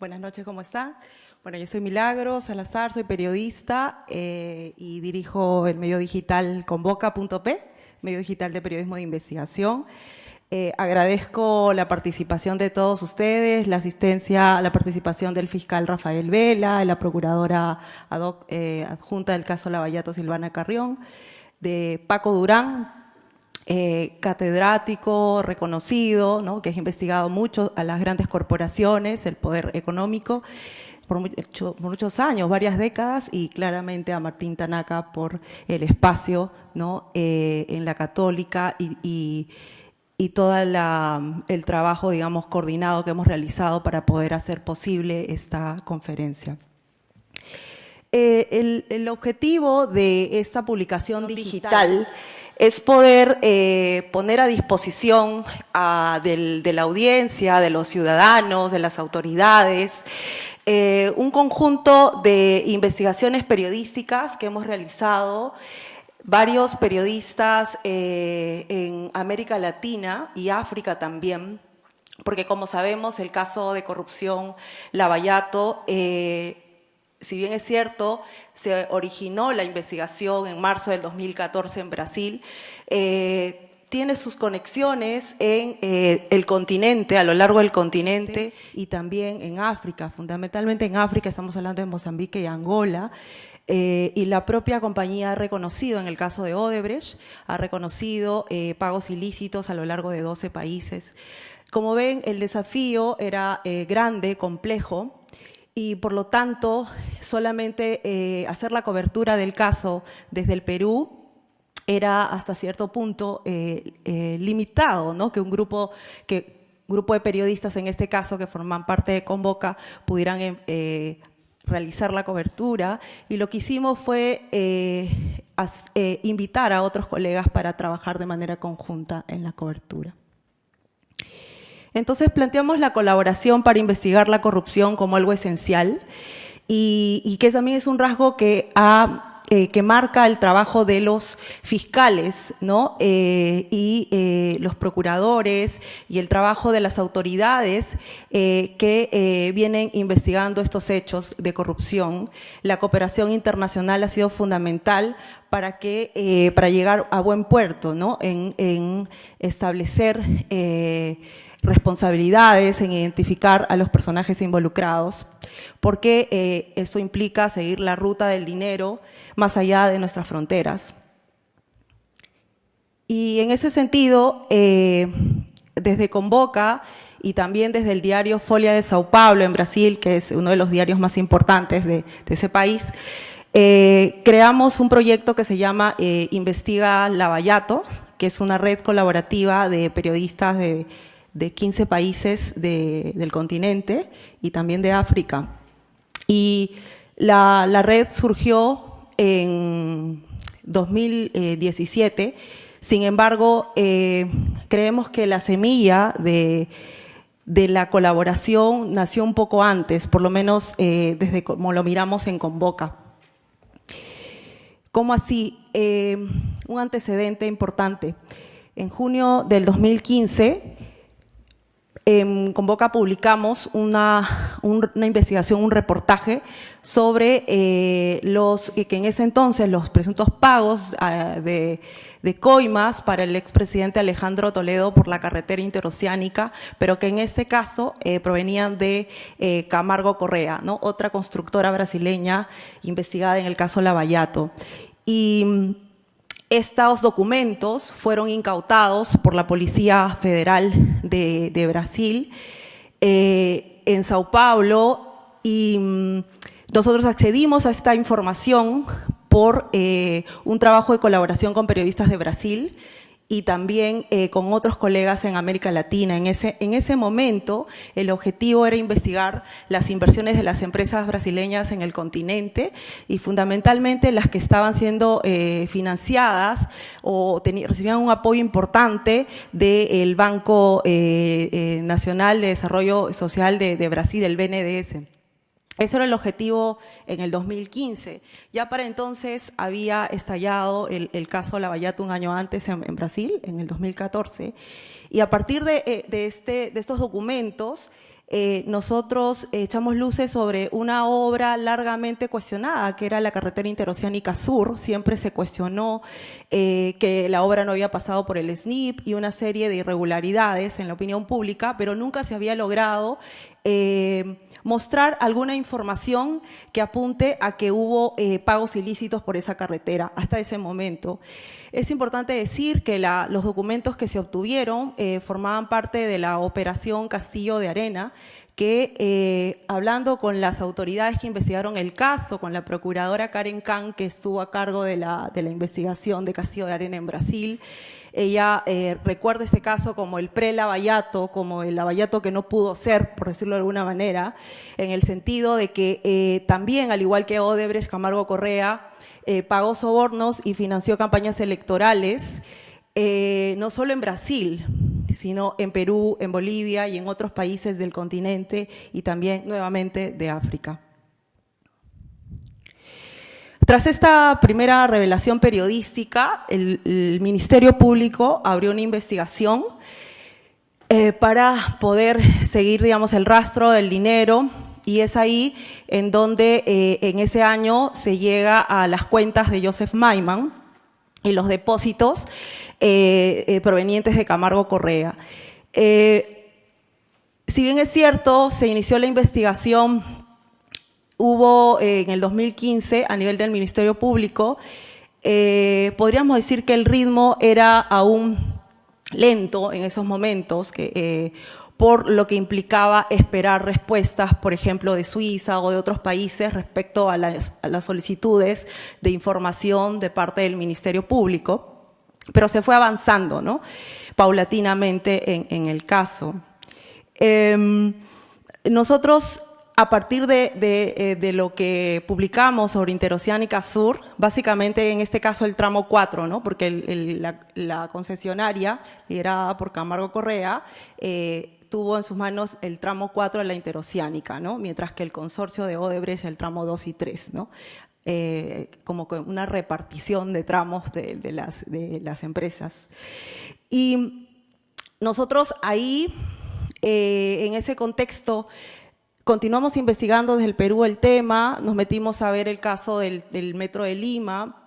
Buenas noches, ¿cómo están? Bueno, yo soy Milagros Salazar, soy periodista y dirijo el medio digital Convoca.p, medio digital de periodismo de investigación. Agradezco la participación de todos ustedes, la asistencia, la participación del fiscal Rafael Vela, la procuradora adjunta del caso Lavallato Silvana Carrión, de Paco Durán, catedrático reconocido, ¿no?, que ha investigado mucho a las grandes corporaciones, el poder económico, por muchos años, varias décadas, y claramente a Martín Tanaka por el espacio, ¿no?, en la Católica y todo el trabajo, digamos, coordinado que hemos realizado para poder hacer posible esta conferencia. El objetivo de esta publicación digital es poder poner a disposición de la audiencia, de los ciudadanos, de las autoridades, un conjunto de investigaciones periodísticas que hemos realizado varios periodistas en América Latina y África también, porque como sabemos el caso de corrupción Lavallato, si bien es cierto, se originó la investigación en marzo del 2014 en Brasil, tiene sus conexiones en el continente, a lo largo del continente y también en África, fundamentalmente en África, estamos hablando de Mozambique y Angola, y la propia compañía ha reconocido, en el caso de Odebrecht, ha reconocido pagos ilícitos a lo largo de 12 países. Como ven, el desafío era grande, complejo, y por lo tanto, solamente hacer la cobertura del caso desde el Perú era hasta cierto punto limitado, ¿no?, que un grupo de periodistas, en este caso, que forman parte de Convoca, pudieran realizar la cobertura, y lo que hicimos fue invitar a otros colegas para trabajar de manera conjunta en la cobertura. Entonces planteamos la colaboración para investigar la corrupción como algo esencial y que también es un rasgo que marca el trabajo de los fiscales, ¿no?, y los procuradores y el trabajo de las autoridades que vienen investigando estos hechos de corrupción. La cooperación internacional ha sido fundamental para llegar a buen puerto, ¿no?, en establecer responsabilidades, en identificar a los personajes involucrados, porque eso implica seguir la ruta del dinero más allá de nuestras fronteras. Y en ese sentido, desde Convoca y también desde el diario Folha de Sao Paulo en Brasil, que es uno de los diarios más importantes de ese país, creamos un proyecto que se llama Investiga Lavallato, que es una red colaborativa de periodistas de 15 países del continente y también de África. Y la red surgió en 2017, sin embargo, creemos que la semilla de la colaboración nació un poco antes, por lo menos desde como lo miramos en Convoca. ¿Cómo así? Un antecedente importante. En junio del 2015, en Convoca publicamos una investigación, un reportaje sobre que en ese entonces los presuntos pagos de coimas para el expresidente Alejandro Toledo por la carretera interoceánica, pero que en este caso provenían de Camargo Correa, ¿no?, otra constructora brasileña investigada en el caso Lavallato. Y estos documentos fueron incautados por la Policía Federal de Brasil en Sao Paulo, y nosotros accedimos a esta información por un trabajo de colaboración con periodistas de Brasil y también con otros colegas en América Latina. En ese momento, el objetivo era investigar las inversiones de las empresas brasileñas en el continente y fundamentalmente las que estaban siendo financiadas o recibían un apoyo importante del Banco Nacional de Desarrollo Social de Brasil, el BNDES. Ese era el objetivo en el 2015. Ya para entonces había estallado el caso Lavallato un año antes en Brasil, en el 2014. Y a partir de estos documentos, nosotros echamos luces sobre una obra largamente cuestionada, que era la carretera interoceánica sur. Siempre se cuestionó que la obra no había pasado por el SNIP y una serie de irregularidades en la opinión pública, pero nunca se había logrado mostrar alguna información que apunte a que hubo pagos ilícitos por esa carretera hasta ese momento. Es importante decir que los documentos que se obtuvieron formaban parte de la operación Castillo de Arena, que hablando con las autoridades que investigaron el caso, con la procuradora Karen Kan, que estuvo a cargo de la investigación de Castillo de Arena en Brasil, ella recuerda este caso como el pre-Lavallato, como el Lavallato que no pudo ser, por decirlo de alguna manera, en el sentido de que también, al igual que Odebrecht, Camargo Correa pagó sobornos y financió campañas electorales, no solo en Brasil, sino en Perú, en Bolivia y en otros países del continente y también nuevamente de África. Tras esta primera revelación periodística, el Ministerio Público abrió una investigación para poder seguir, digamos, el rastro del dinero, y es ahí en donde en ese año se llega a las cuentas de Joseph Maiman y los depósitos provenientes de Camargo Correa. Si bien es cierto, se inició la investigación, hubo en el 2015, a nivel del Ministerio Público, podríamos decir que el ritmo era aún lento en esos momentos, por lo que implicaba esperar respuestas, por ejemplo, de Suiza o de otros países respecto a las solicitudes de información de parte del Ministerio Público, pero se fue avanzando, ¿no?, paulatinamente en el caso. Nosotros, a partir de lo que publicamos sobre Interoceánica Sur, básicamente en este caso el tramo 4, ¿no?, porque la concesionaria, liderada por Camargo Correa, tuvo en sus manos el tramo 4 de la Interoceánica, ¿no?, mientras que el consorcio de Odebrecht el tramo 2 y 3, ¿no?, como una repartición de tramos de las empresas. Y nosotros ahí, en ese contexto, continuamos investigando desde el Perú el tema, nos metimos a ver el caso del Metro de Lima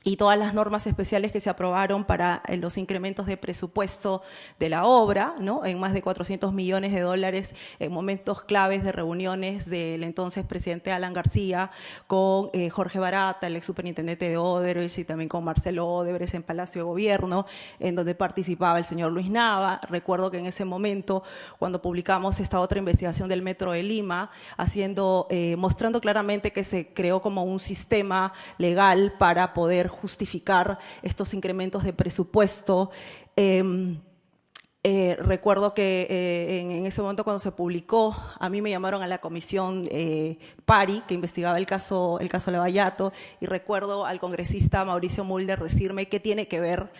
y todas las normas especiales que se aprobaron para los incrementos de presupuesto de la obra, ¿no?, en más de 400 millones de dólares en momentos claves de reuniones del entonces presidente Alan García con Jorge Barata, el ex superintendente de Odebrecht, y también con Marcelo Odebrecht en Palacio de Gobierno, en donde participaba el señor Luis Nava. Recuerdo que en ese momento, cuando publicamos esta otra investigación del Metro de Lima, mostrando claramente que se creó como un sistema legal para poder justificar estos incrementos de presupuesto. Recuerdo que en ese momento, cuando se publicó, a mí me llamaron a la comisión PARI, que investigaba el caso Lavallato, y recuerdo al congresista Mauricio Mulder decirme qué tiene que ver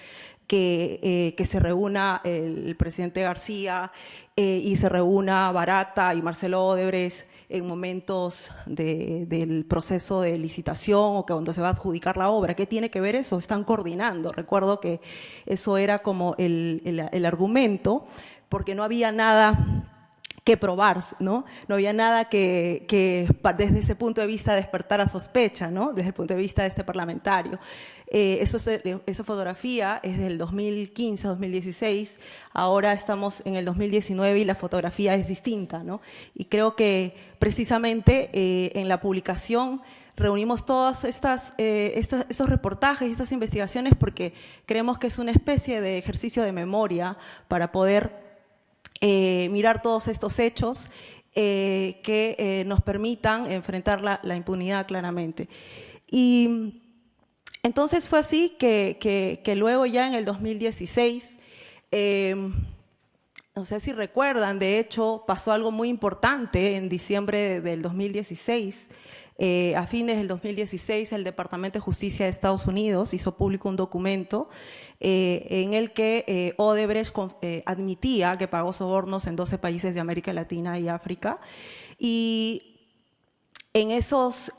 que se reúna el presidente García y se reúna Barata y Marcelo Odebrecht en momentos del proceso de licitación o que cuando se va a adjudicar la obra. ¿Qué tiene que ver eso? Están coordinando. Recuerdo que eso era como el argumento, porque no había nada que probar, ¿no? No había nada que desde ese punto de vista despertara sospecha, ¿no?, desde el punto de vista de este parlamentario. Esa fotografía es del 2015-2016, ahora estamos en el 2019 y la fotografía es distinta, ¿no? Y creo que precisamente en la publicación reunimos todos estos reportajes y estas investigaciones porque creemos que es una especie de ejercicio de memoria para poder mirar todos estos hechos que nos permitan enfrentar la impunidad claramente. Y entonces fue así que luego, ya en el 2016, no sé si recuerdan, de hecho pasó algo muy importante en diciembre del 2016. A fines del 2016, el Departamento de Justicia de Estados Unidos hizo público un documento en el que Odebrecht admitía que pagó sobornos en 12 países de América Latina y África. Y en esos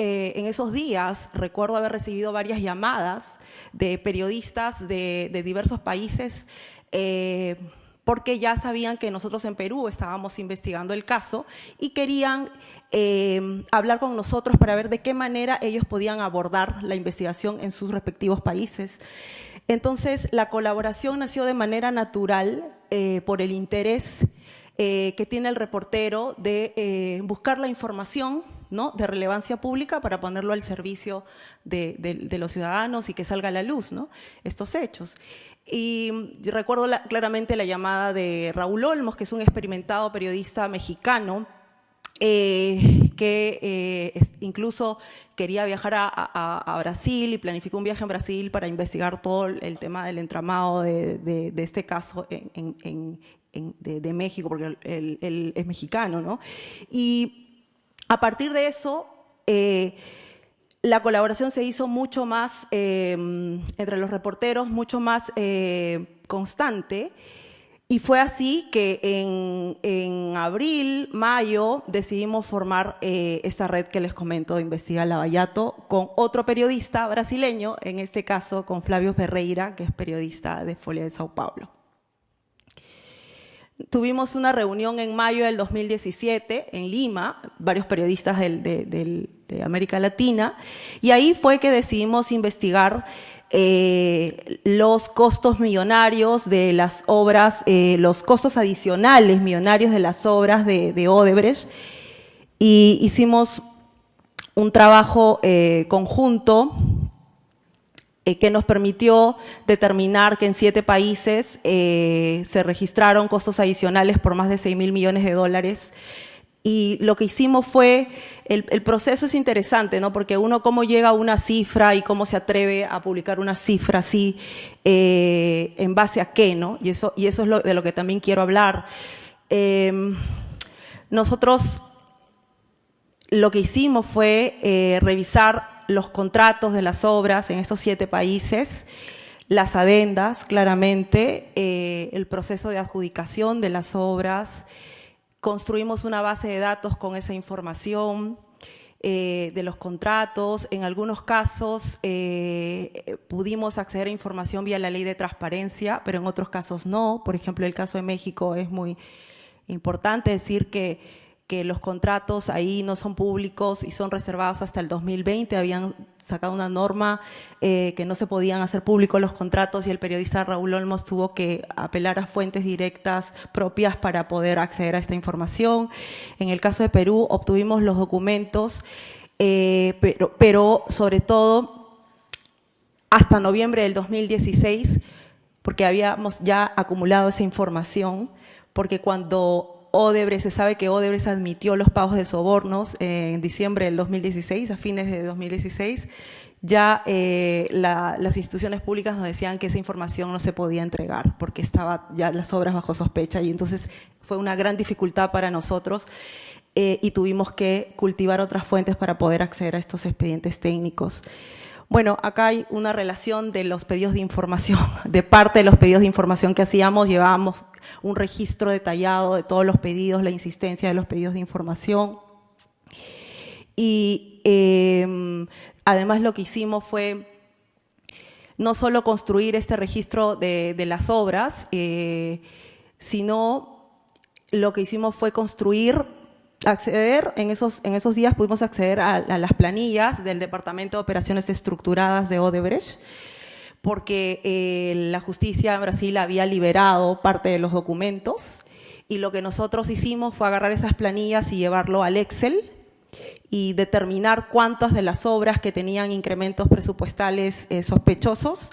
días recuerdo haber recibido varias llamadas de periodistas de diversos países porque ya sabían que nosotros en Perú estábamos investigando el caso y querían hablar con nosotros para ver de qué manera ellos podían abordar la investigación en sus respectivos países. Entonces, la colaboración nació de manera natural por el interés que tiene el reportero de buscar la información, ¿no?, de relevancia pública para ponerlo al servicio de los ciudadanos y que salga a la luz, ¿no?, estos hechos. Y recuerdo claramente la llamada de Raúl Olmos, que es un experimentado periodista mexicano, que incluso quería viajar a Brasil y planificó un viaje en Brasil para investigar todo el tema del entramado de este caso de México, porque él es mexicano, ¿no? Y a partir de eso, la colaboración se hizo mucho más, entre los reporteros, mucho más constante. Y fue así que en abril, mayo, decidimos formar esta red que les comento de Investiga Lavallato con otro periodista brasileño, en este caso con Flavio Ferreira, que es periodista de Folha de Sao Paulo. Tuvimos una reunión en mayo del 2017 en Lima, varios periodistas de América Latina, y ahí fue que decidimos investigar los costos millonarios de las obras, los costos adicionales millonarios de las obras de Odebrecht, y hicimos un trabajo conjunto que nos permitió determinar que en 7 países se registraron costos adicionales por más de 6.000 millones de dólares. Y lo que hicimos fue, el proceso es interesante, ¿no?, porque uno cómo llega a una cifra y cómo se atreve a publicar una cifra así, en base a qué, ¿no? Y eso es de lo que también quiero hablar. Nosotros lo que hicimos fue revisar los contratos de las obras en estos 7 países, las adendas, claramente, el proceso de adjudicación de las obras. Construimos una base de datos con esa información de los contratos. En algunos casos pudimos acceder a información vía la ley de transparencia, pero en otros casos no. Por ejemplo, el caso de México es muy importante decir que los contratos ahí no son públicos y son reservados hasta el 2020. Habían sacado una norma que no se podían hacer públicos los contratos y el periodista Raúl Olmos tuvo que apelar a fuentes directas propias para poder acceder a esta información. En el caso de Perú obtuvimos los documentos, pero sobre todo hasta noviembre del 2016, porque habíamos ya acumulado esa información, porque cuando Odebrecht, se sabe que Odebrecht admitió los pagos de sobornos en diciembre del 2016, a fines de 2016, ya las instituciones públicas nos decían que esa información no se podía entregar porque estaba ya las obras bajo sospecha, y entonces fue una gran dificultad para nosotros y tuvimos que cultivar otras fuentes para poder acceder a estos expedientes técnicos. Bueno, acá hay una relación de los pedidos de información, de parte de los pedidos de información que hacíamos, llevábamos un registro detallado de todos los pedidos, la insistencia de los pedidos de información. Y además lo que hicimos fue no solo construir este registro de las obras, sino lo que hicimos fue acceder, en esos días pudimos acceder a las planillas del Departamento de Operaciones Estructuradas de Odebrecht, porque la justicia en Brasil había liberado parte de los documentos, y lo que nosotros hicimos fue agarrar esas planillas y llevarlo al Excel y determinar cuántas de las obras que tenían incrementos presupuestales sospechosos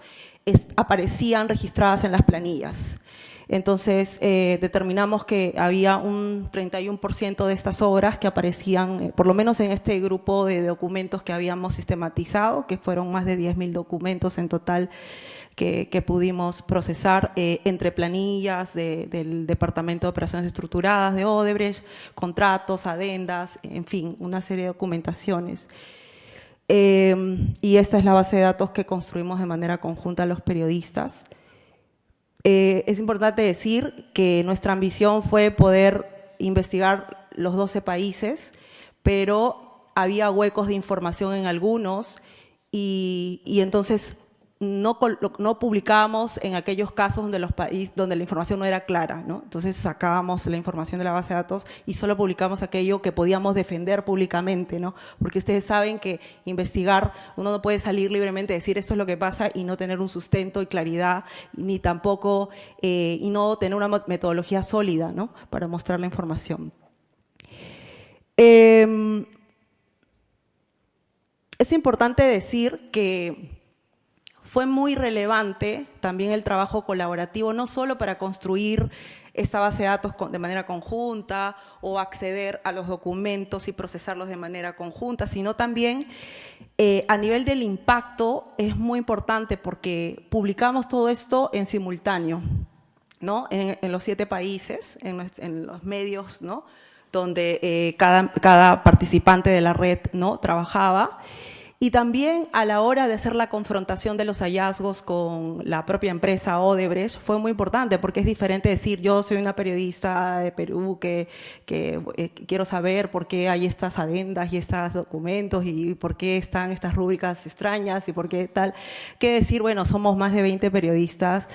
aparecían registradas en las planillas. Entonces, determinamos que había un 31% de estas obras que aparecían, por lo menos en este grupo de documentos que habíamos sistematizado, que fueron más de 10.000 documentos en total que pudimos procesar entre planillas del Departamento de Operaciones Estructuradas de Odebrecht, contratos, adendas, en fin, una serie de documentaciones. Y esta es la base de datos que construimos de manera conjunta los periodistas. Es importante decir que nuestra ambición fue poder investigar los 12 países, pero había huecos de información en algunos y entonces no publicábamos en aquellos casos donde la información no era clara, ¿no? Entonces sacábamos la información de la base de datos y solo publicamos aquello que podíamos defender públicamente, ¿no? Porque ustedes saben que investigar, uno no puede salir libremente y decir esto es lo que pasa y no tener un sustento y claridad, ni tampoco, y no tener una metodología sólida, ¿no? Para mostrar la información. Es importante decir que fue muy relevante también el trabajo colaborativo, no solo para construir esta base de datos de manera conjunta o acceder a los documentos y procesarlos de manera conjunta, sino también a nivel del impacto es muy importante porque publicamos todo esto en simultáneo, ¿no? En los 7 países, en los medios, ¿no? Donde cada participante de la red, ¿no? Trabajaba. Y también a la hora de hacer la confrontación de los hallazgos con la propia empresa Odebrecht fue muy importante porque es diferente decir yo soy una periodista de Perú que quiero saber por qué hay estas adendas y estos documentos y por qué están estas rúbricas extrañas y por qué tal, que decir, bueno, somos más de 20 periodistas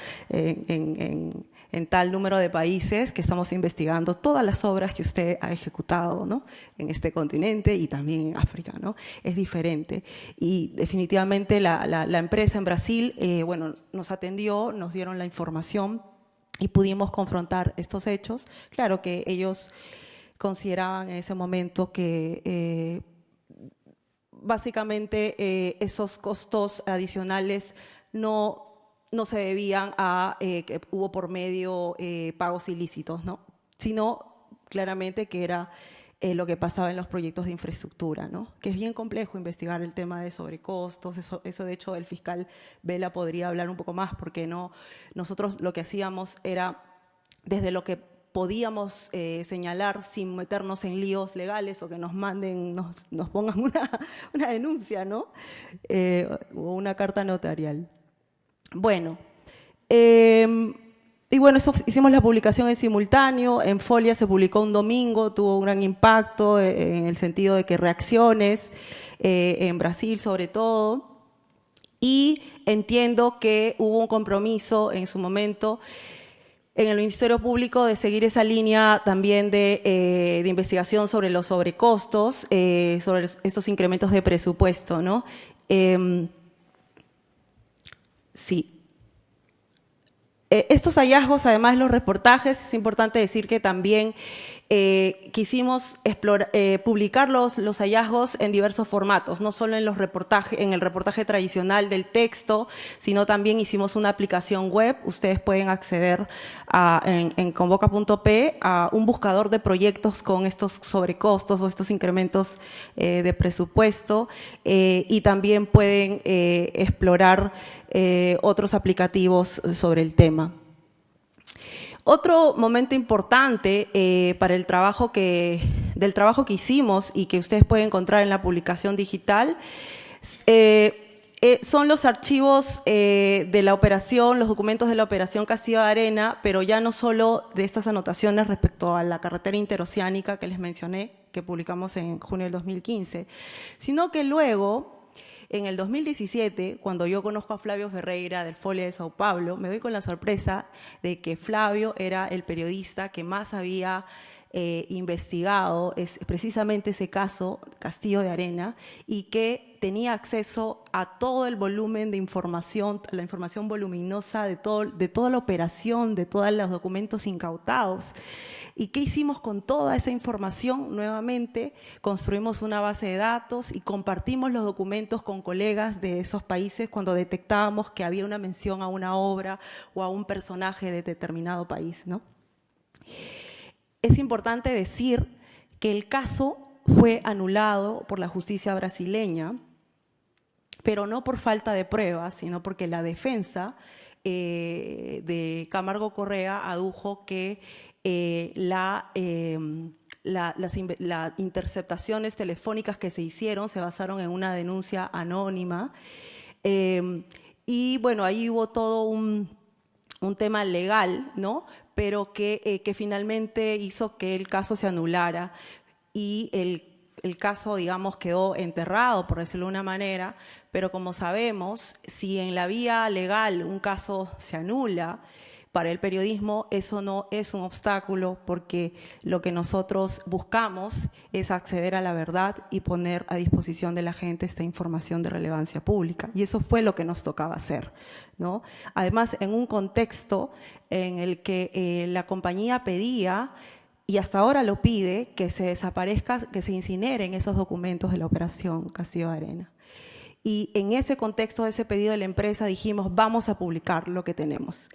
en tal número de países que estamos investigando todas las obras que usted ha ejecutado, ¿no? En este continente y también en África, ¿no? Es diferente. Y definitivamente la empresa en Brasil, bueno, nos atendió, nos dieron la información y pudimos confrontar estos hechos. Claro que ellos consideraban en ese momento que básicamente esos costos adicionales no se debían a que hubo por medio pagos ilícitos, ¿no? Sino claramente que era lo que pasaba en los proyectos de infraestructura, ¿no? Que es bien complejo investigar el tema de sobrecostos, eso de hecho el fiscal Vela podría hablar un poco más, porque nosotros lo que hacíamos era desde lo que podíamos señalar sin meternos en líos legales o que nos manden, nos pongan una denuncia, ¿no? O una carta notarial. Bueno, y bueno, hicimos la publicación en simultáneo, en Folia se publicó un domingo, tuvo un gran impacto en el sentido de que reacciones, en Brasil sobre todo, y entiendo que hubo un compromiso en su momento en el Ministerio Público de seguir esa línea también de investigación sobre los sobrecostos, sobre estos incrementos de presupuesto, ¿no? Sí. Estos hallazgos, además los reportajes, es importante decir que también quisimos publicar los hallazgos en diversos formatos, no solo en el reportaje tradicional del texto, sino también hicimos una aplicación web. Ustedes pueden acceder en convoca.p a un buscador de proyectos con estos sobrecostos o estos incrementos de presupuesto y también pueden explorar otros aplicativos sobre el tema. Otro momento importante para del trabajo que hicimos y que ustedes pueden encontrar en la publicación digital son los archivos de la operación, los documentos de la operación Castillo de Arena, pero ya no solo de estas anotaciones respecto a la carretera interoceánica que les mencioné, que publicamos en junio del 2015, sino que luego, en el 2017, cuando yo conozco a Flavio Ferreira del Folha de Sao Paulo, me doy con la sorpresa de que Flavio era el periodista que más había investigado precisamente ese caso, Castillo de Arena, y que tenía acceso a todo el volumen de información, la información voluminosa de toda la operación, de todos los documentos incautados. ¿Y qué hicimos con toda esa información? Nuevamente, construimos una base de datos y compartimos los documentos con colegas de esos países cuando detectábamos que había una mención a una obra o a un personaje de determinado país, ¿no? Es importante decir que el caso fue anulado por la justicia brasileña, pero no por falta de pruebas, sino porque la defensa de Camargo Correa adujo que las interceptaciones telefónicas que se hicieron se basaron en una denuncia anónima y bueno, ahí hubo todo un tema legal, ¿no? Pero que finalmente hizo que el caso se anulara y el caso, digamos, quedó enterrado, por decirlo de una manera, pero como sabemos, si en la vía legal un caso se anula, para el periodismo eso no es un obstáculo, porque lo que nosotros buscamos es acceder a la verdad y poner a disposición de la gente esta información de relevancia pública. Y eso fue lo que nos tocaba hacer, ¿no? Además, en un contexto en el que la compañía pedía, y hasta ahora lo pide, que se desaparezca, que se incineren esos documentos de la operación Castillo de Arena. Y en ese contexto de ese pedido de la empresa dijimos, vamos a publicar lo que tenemos.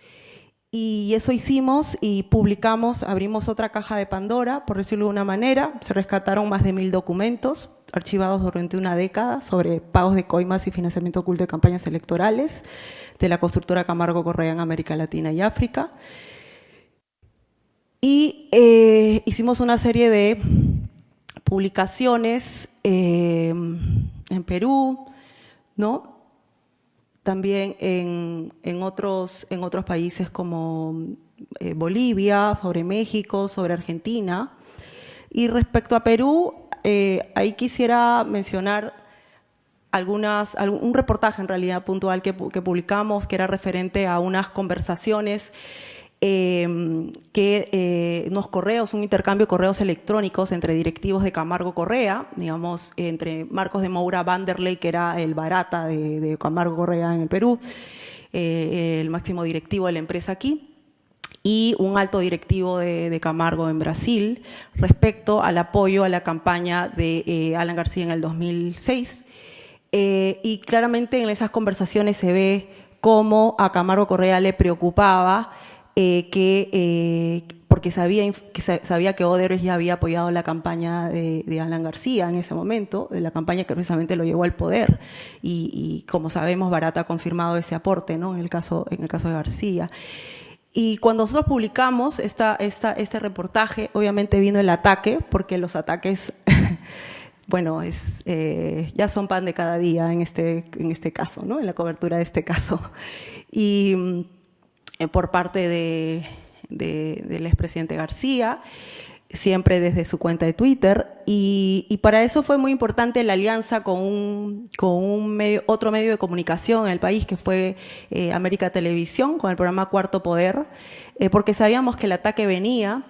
Y eso hicimos y publicamos, abrimos otra caja de Pandora, por decirlo de una manera. Se rescataron más de 1000 documentos archivados durante una década sobre pagos de coimas y financiamiento oculto de campañas electorales de la constructora Camargo Correa en América Latina y África. Y hicimos una serie de publicaciones en Perú, ¿no? También en otros países como Bolivia, sobre México, sobre Argentina. Y respecto a Perú, ahí quisiera mencionar un reportaje en realidad puntual que publicamos, que era referente a unas conversaciones unos correos, un intercambio de correos electrónicos entre directivos de Camargo Correa, digamos, entre Marcos de Moura Vanderlei, que era el barata de Camargo Correa en el Perú, el máximo directivo de la empresa aquí, y un alto directivo de Camargo en Brasil, respecto al apoyo a la campaña de Alan García en el 2006. Y claramente en esas conversaciones se ve cómo a Camargo Correa le preocupaba porque sabía que Odebrecht ya había apoyado la campaña de Alan García en ese momento, de la campaña que precisamente lo llevó al poder, y como sabemos, Barata ha confirmado ese aporte, ¿no? en el caso de García. Y cuando nosotros publicamos este reportaje, obviamente vino el ataque, porque los ataques, bueno, ya son pan de cada día en este caso, ¿no? En la cobertura de este caso. Y por parte del expresidente García, siempre desde su cuenta de Twitter, y para eso fue muy importante la alianza con otro medio de comunicación en el país, que fue América Televisión, con el programa Cuarto Poder, porque sabíamos que el ataque venía.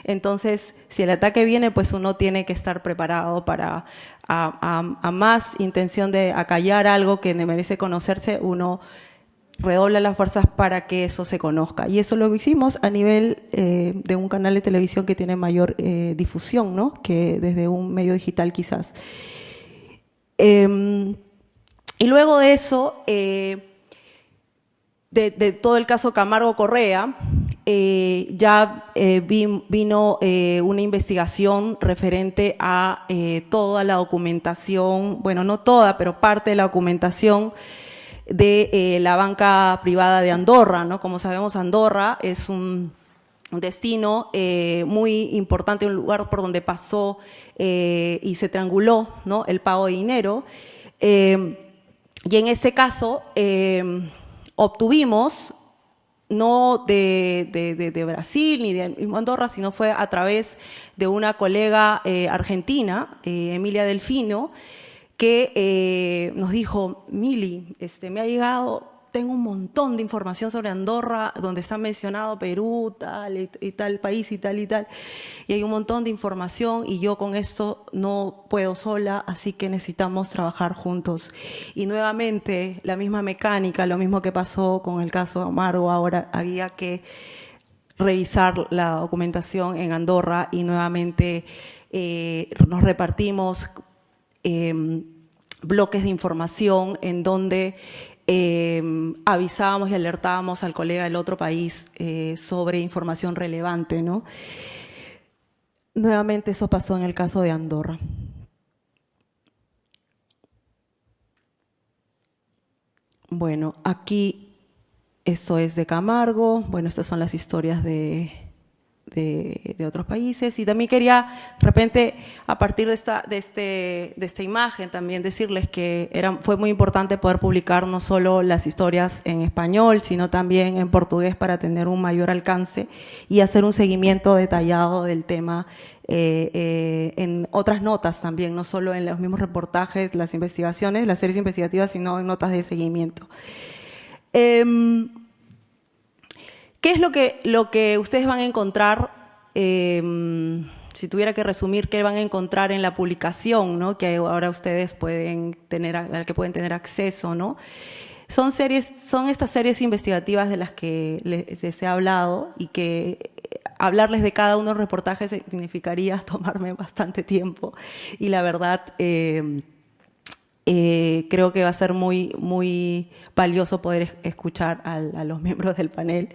Entonces, si el ataque viene, pues uno tiene que estar preparado para, a más intención de acallar algo que merece conocerse, uno redobla las fuerzas para que eso se conozca. Y eso lo hicimos a nivel de un canal de televisión que tiene mayor difusión, ¿no? Que desde un medio digital quizás. Y luego de eso, de todo el caso Camargo Correa, ya vino una investigación referente a toda la documentación, bueno, no toda, pero parte de la documentación de la banca privada de Andorra, ¿no? Como sabemos, Andorra es un destino muy importante, un lugar por donde pasó y se trianguló, ¿no? el pago de dinero. Y en este caso obtuvimos, no de Brasil ni de mismo Andorra, sino fue a través de una colega argentina, Emilia Delfino, que nos dijo, Mili, me ha llegado, tengo un montón de información sobre Andorra, donde está mencionado Perú, tal y tal país y tal, y hay un montón de información y yo con esto no puedo sola, así que necesitamos trabajar juntos. Y nuevamente, la misma mecánica, lo mismo que pasó con el caso de Camargo, ahora había que revisar la documentación en Andorra y nuevamente nos repartimos bloques de información en donde avisábamos y alertábamos al colega del otro país sobre información relevante, ¿no? Nuevamente eso pasó en el caso de Andorra. Bueno, aquí esto es de Camargo, bueno, estas son las historias de de otros países. Y también quería, de repente, a partir de esta imagen, también decirles que fue muy importante poder publicar no solo las historias en español, sino también en portugués para tener un mayor alcance y hacer un seguimiento detallado del tema en otras notas también, no solo en los mismos reportajes, las investigaciones, las series investigativas, sino en notas de seguimiento. ¿Qué es lo que ustedes van a encontrar, si tuviera que resumir, qué van a encontrar en la publicación, ¿no? Que ahora ustedes pueden tener, al que pueden tener acceso, ¿no? Son estas series investigativas de las que les he hablado y que hablarles de cada uno de los reportajes significaría tomarme bastante tiempo y la verdad creo que va a ser muy valioso poder escuchar a los miembros del panel.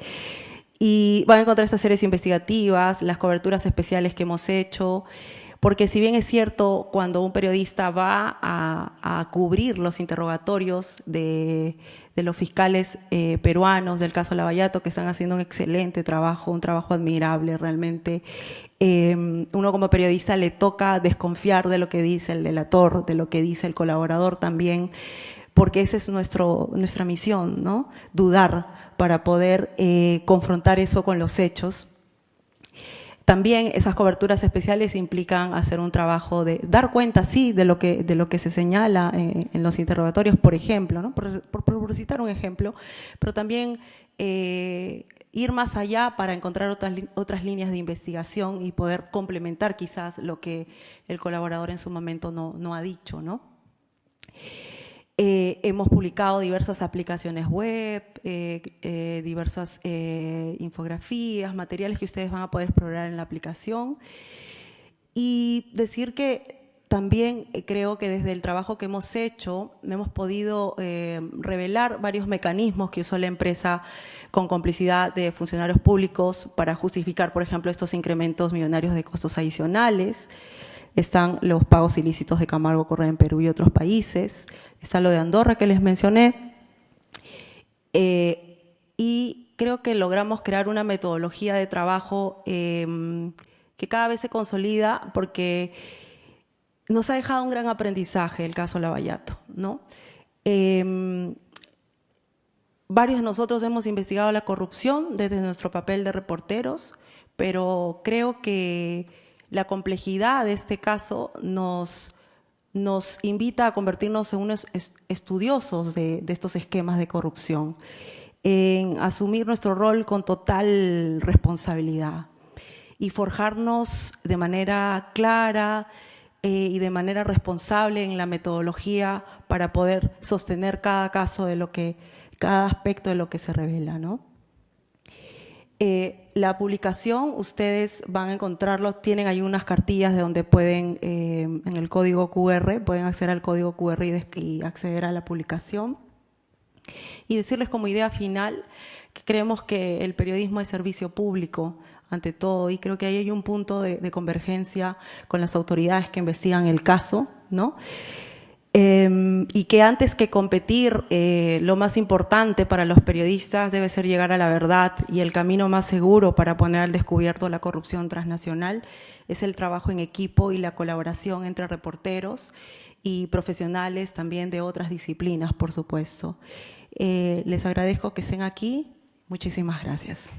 Y van a encontrar estas series investigativas, las coberturas especiales que hemos hecho, porque si bien es cierto, cuando un periodista va a cubrir los interrogatorios de los fiscales peruanos del caso Lavallato, que están haciendo un excelente trabajo, un trabajo admirable realmente, uno como periodista le toca desconfiar de lo que dice el delator, de lo que dice el colaborador también, porque esa es nuestra misión, ¿no? Dudar para poder confrontar eso con los hechos. También esas coberturas especiales implican hacer un trabajo de dar cuenta, sí, de lo que se señala en los interrogatorios, por ejemplo, ¿no? por citar un ejemplo, pero también ir más allá para encontrar otras líneas de investigación y poder complementar quizás lo que el colaborador en su momento no ha dicho, ¿no? Hemos publicado diversas aplicaciones web, diversas infografías, materiales que ustedes van a poder explorar en la aplicación. Y decir que también creo que desde el trabajo que hemos hecho hemos podido revelar varios mecanismos que usó la empresa con complicidad de funcionarios públicos para justificar, por ejemplo, estos incrementos millonarios de costos adicionales. Están los pagos ilícitos de Camargo Correa en Perú y otros países. Está lo de Andorra que les mencioné. Y creo que logramos crear una metodología de trabajo que cada vez se consolida porque nos ha dejado un gran aprendizaje el caso Lavallato, ¿no? Varios de nosotros hemos investigado la corrupción desde nuestro papel de reporteros, pero creo que la complejidad de este caso nos invita a convertirnos en unos estudiosos de estos esquemas de corrupción, en asumir nuestro rol con total responsabilidad y forjarnos de manera clara y de manera responsable en la metodología para poder sostener cada caso cada aspecto de lo que se revela, ¿no? La publicación, ustedes van a encontrarlo, tienen ahí unas cartillas de donde pueden, en el código QR, pueden acceder al código QR y acceder a la publicación. Y decirles como idea final que creemos que el periodismo es servicio público ante todo y creo que ahí hay un punto de convergencia con las autoridades que investigan el caso, ¿no? Y que antes que competir, lo más importante para los periodistas debe ser llegar a la verdad y el camino más seguro para poner al descubierto la corrupción transnacional es el trabajo en equipo y la colaboración entre reporteros y profesionales también de otras disciplinas, por supuesto. Les agradezco que estén aquí. Muchísimas gracias.